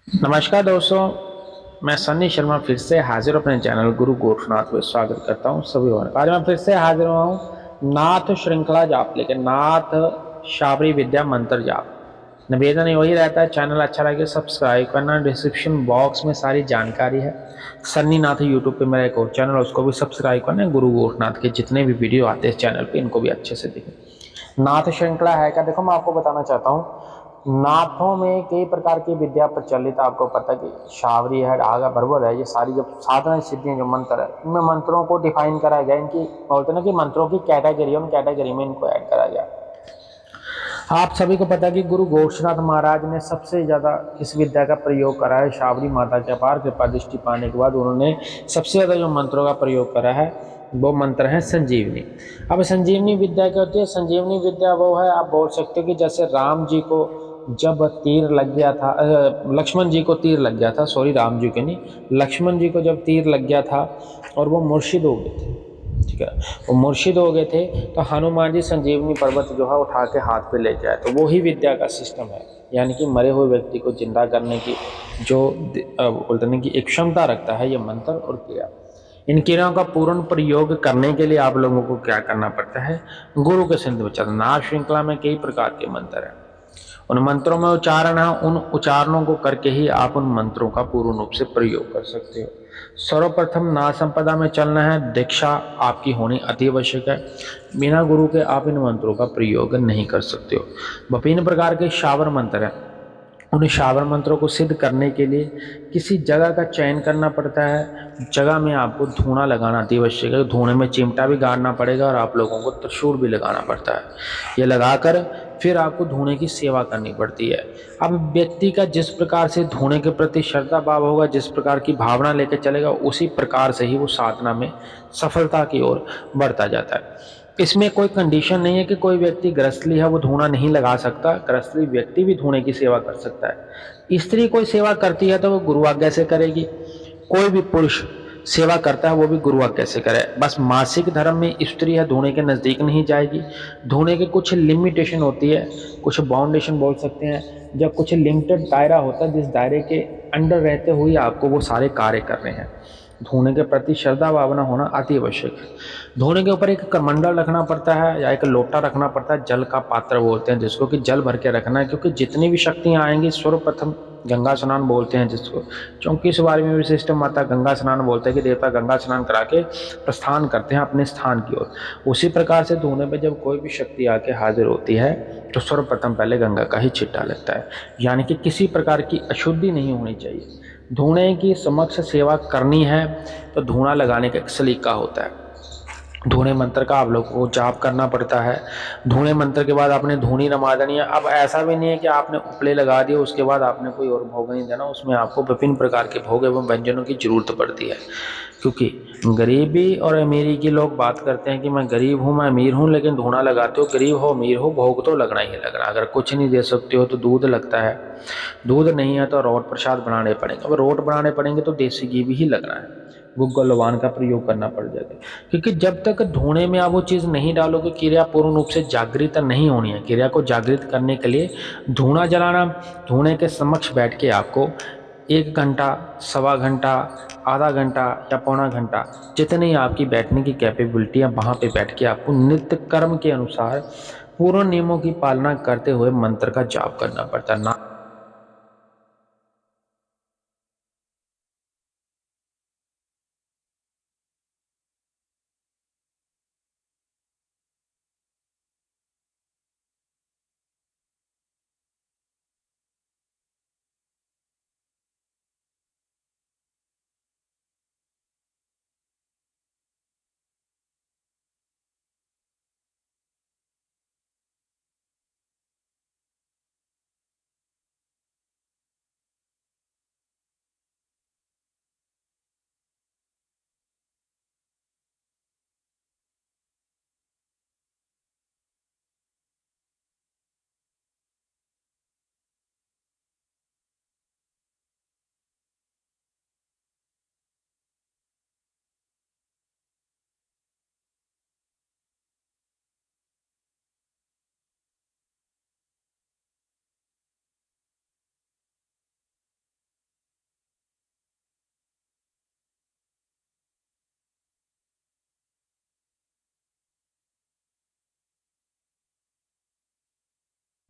नमस्कार दोस्तों, मैं सन्नी शर्मा फिर से हाजिर हूं अपने चैनल गुरु गोरखनाथ में। स्वागत करता हूं सभी लोगों का। आज मैं फिर से हाजिर हुआ हूं नाथ श्रृंखला जाप लेकर, नाथ शाबरी विद्या मंत्र जाप। निवेदन वही रहता है, चैनल अच्छा लगे सब्सक्राइब करना। डिस्क्रिप्शन बॉक्स में सारी जानकारी है। सन्नी नाथ यूट्यूब पे मेरा एक और चैनल, उसको भी सब्सक्राइब करना। गुरु गोरखनाथ के जितने भी वीडियो आते हैं इस चैनल पे, इनको भी अच्छे से देखें। नाथ श्रृंखला है क्या? देखो, मैं आपको बताना चाहता हूँ, नाथों में कई प्रकार की विद्या प्रचलित है। आपको पता है कि शावरी है, आगा बरबर है, ये सारी जब साधना सिद्धियां जो मंत्र है, इनमें मंत्रों को डिफाइन करा गया। इनकी बोलते ना कि मंत्रों की कैटेगरी, उन कैटेगरी में इनको ऐड करा गया। आप सभी को पता है कि गुरु गोरक्षनाथ महाराज ने सबसे ज्यादा इस विद्या का प्रयोग करा है। शाबरी माता के अपार कृपा दृष्टि पाने के बाद उन्होंने सबसे ज्यादा जो मंत्रों का प्रयोग करा है वो मंत्र है संजीवनी। अब संजीवनी विद्या क्या होती है? संजीवनी विद्या वो है, आप बोल सकते हो कि जैसे राम जी को जब तीर लग गया था, लक्ष्मण जी को तीर लग गया था, सॉरी राम जी को नहीं, लक्ष्मण जी को जब तीर लग गया था और वो मुर्शिद हो गए थे, ठीक है, वो मुर्शिद हो गए थे, तो हनुमान जी संजीवनी पर्वत जो है उठा के हाथ पे लेके आए। तो वो ही विद्या का सिस्टम है, यानी कि मरे हुए व्यक्ति को जिंदा करने की जो बोलते हैं कि एक क्षमता रखता है ये मंत्र और क्रिया। इन क्रियाओं का पूर्ण प्रयोग करने के लिए आप लोगों को क्या करना पड़ता है? गुरु के सिद्ध विचार। नाथ श्रृंखला में कई प्रकार के मंत्र हैं, उन मंत्रों में उच्चारण है, उन उच्चारणों को करके ही आप उन मंत्रों का पूर्ण रूप से प्रयोग कर सकते हो। सर्वप्रथम नाथ संपदा में चलना है, दीक्षा आपकी होनी अति आवश्यक है। बिना गुरु के आप इन मंत्रों का प्रयोग नहीं कर सकते हो। विभिन्न प्रकार के शावर मंत्र हैं, उन शावर मंत्रों को सिद्ध करने के लिए किसी जगह का चयन करना पड़ता है। जगह में आपको धूना लगाना अति आवश्यक है। धूने में चिमटा भी गाड़ना पड़ेगा और आप लोगों को त्रिशूल भी लगाना पड़ता है। ये लगाकर फिर आपको धूने की सेवा करनी पड़ती है। अब व्यक्ति का जिस प्रकार से धूने के प्रति श्रद्धा भाव होगा, जिस प्रकार की भावना लेकर चलेगा, उसी प्रकार से ही वो साधना में सफलता की ओर बढ़ता जाता है। इसमें कोई कंडीशन नहीं है कि कोई व्यक्ति गृहस्थी है वो धूना नहीं लगा सकता। गृहस्थी व्यक्ति भी धूने की सेवा कर सकता है। स्त्री कोई सेवा करती है तो वो गुरु आज्ञा से करेगी। कोई भी पुरुष सेवा करता है वो भी गुरु आज्ञा से करे। बस मासिक धर्म में स्त्री है धूने के नज़दीक नहीं जाएगी। धूने के कुछ लिमिटेशन होती है, कुछ बाउंडेशन बोल सकते हैं, जब कुछ लिमिटेड दायरा होता है जिस दायरे के अंडर रहते हुए आपको वो सारे कार्य करने हैं। धूने के प्रति श्रद्धा भावना होना अति आवश्यक है। धूने के ऊपर एक कमंडल रखना पड़ता है या एक लोटा रखना पड़ता है, जल का पात्र बोलते हैं जिसको, कि जल भर के रखना है, क्योंकि जितनी भी शक्तियाँ आएंगी सर्वप्रथम गंगा स्नान बोलते हैं जिसको, क्योंकि इस बारे में भी सिस्टम आता है। गंगा स्नान बोलते हैं कि देवता गंगा स्नान करा के प्रस्थान करते हैं अपने स्थान की ओर। उसी प्रकार से धूने पे जब कोई भी शक्ति आके हाजिर होती है तो सर्वप्रथम पहले गंगा का ही छिट्टा लगता है, यानी कि किसी प्रकार की अशुद्धि नहीं होनी चाहिए। धूने की समक्ष सेवा करनी है तो धूना लगाने का एक सलीका होता है। धूने मंत्र का आप लोगों को जाप करना पड़ता है। धूने मंत्र के बाद आपने धूनी रमा देनी है। अब ऐसा भी नहीं है कि आपने उपले लगा दिए उसके बाद आपने कोई और भोग नहीं देना, उसमें आपको विभिन्न प्रकार के भोग एवं व्यंजनों की जरूरत पड़ती है। क्योंकि गरीबी और अमीरी की लोग बात करते हैं कि मैं गरीब हूँ, मैं अमीर हूँ, लेकिन धूना लगाते हो, गरीब हो अमीर हो, भोग तो लगना ही लगना। अगर कुछ नहीं दे सकते हो तो दूध लगता है, दूध नहीं है तो रोट प्रसाद बनाने पड़ेंगे। अब रोट बनाने पड़ेंगे तो देसी घी भी ही लगना है, गुग्गल लवान का प्रयोग करना पड़ जाएगा। क्योंकि जब तक धूने में आप वो चीज़ नहीं डालोगे, क्रिया पूर्ण रूप से जागृत नहीं होनी है। क्रिया को जागृत करने के लिए धूना जलाना, धूने के समक्ष बैठ के आपको 1 घंटा, सवा घंटा, आधा घंटा या पौना घंटा, जितनी आपकी बैठने की कैपेबिलिटी है वहाँ पे बैठ के आपको नित्य कर्म के अनुसार पूर्ण नियमों की पालना करते हुए मंत्र का जाप करना पड़ता है। ना